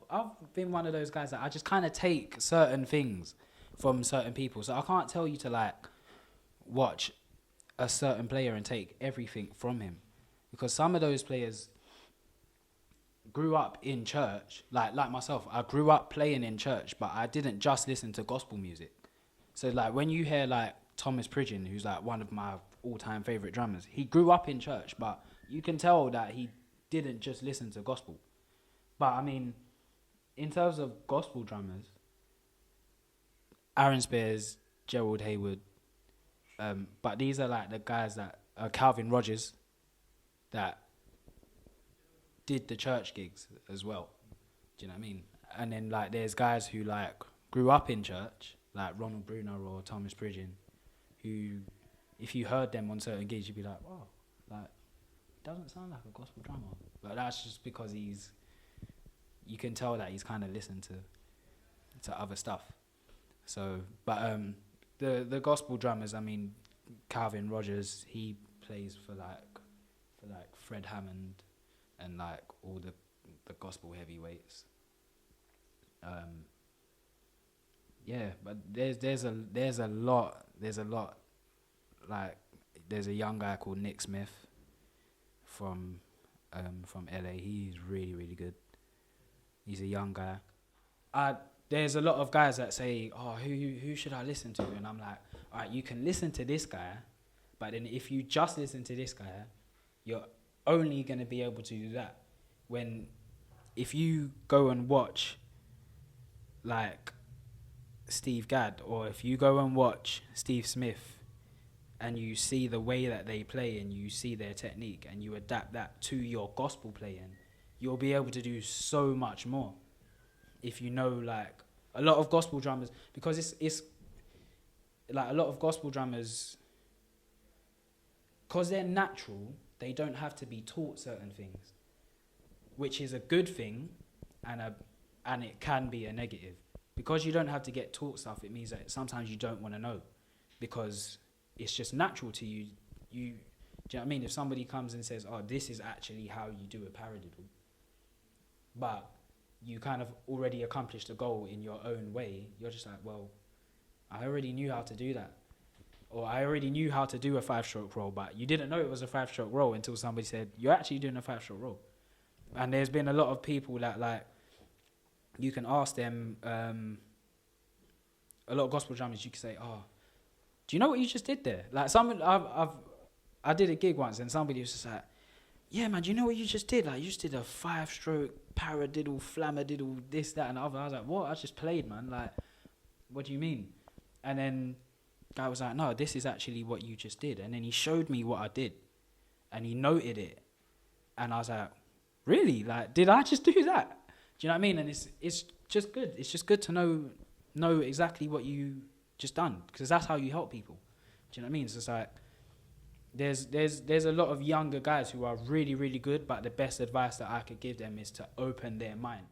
I've been one of those guys that I just kind of take certain things from certain people. So I can't tell you to like watch a certain player and take everything from him, because some of those players grew up in church, like myself. I grew up playing in church, but I didn't just listen to gospel music. So like when you hear like Thomas Pridgeon, who's like one of my all-time favorite drummers, he grew up in church, but you can tell that he didn't just listen to gospel. But I mean, in terms of gospel drummers, Aaron Spears, Gerald Hayward, but these are like the guys that Calvin Rogers that did the church gigs as well. Do you know what I mean? And then like there's guys who like grew up in church, like Ronald Bruner or Thomas Pridgeon, who if you heard them on certain gigs, you'd be like, wow, like doesn't sound like a gospel drummer. But that's just because you can tell that he's kind of listened to other stuff. So, but the gospel drummers, I mean, Calvin Rogers, he plays for Fred Hammond and like all the gospel heavyweights. Yeah, but there's a lot. Like there's a young guy called Nick Smith from LA. He's really, really good. He's a young guy. There's a lot of guys that say, oh, who should I listen to? And I'm like, all right, you can listen to this guy, but then if you just listen to this guy, you're only going to be able to do that. If you go and watch like Steve Gadd, or if you go and watch Steve Smith, and you see the way that they play and you see their technique and you adapt that to your gospel playing, you'll be able to do so much more. If you know like a lot of gospel drummers, because it's like a lot of gospel drummers, because they're natural, they don't have to be taught certain things, which is a good thing, and it can be a negative. Because you don't have to get taught stuff, it means that sometimes you don't want to know, because it's just natural to you. Do you know what I mean? If somebody comes and says, oh, this is actually how you do a paradiddle, but you kind of already accomplished a goal in your own way, you're just like, well, I already knew how to do that. Or I already knew how to do a 5-stroke roll, but you didn't know it was a 5-stroke roll until somebody said, you're actually doing a 5-stroke roll. And there's been a lot of people that like, you can ask them, a lot of gospel drummers, you can say, oh, do you know what you just did there? Like I did a gig once and somebody was just like, yeah, man, do you know what you just did? Like, you just did a 5-stroke paradiddle, flamadiddle, this, that, and the other. I was like, what? I just played, man. Like, what do you mean? And then guy was like, no, this is actually what you just did. And then he showed me what I did, and he noted it. And I was like, really? Like, did I just do that? Do you know what I mean? And it's just good. It's just good to know exactly what you just done, because that's how you help people. Do you know what I mean? So it's like, there's a lot of younger guys who are really, really good, but the best advice that I could give them is to open their mind.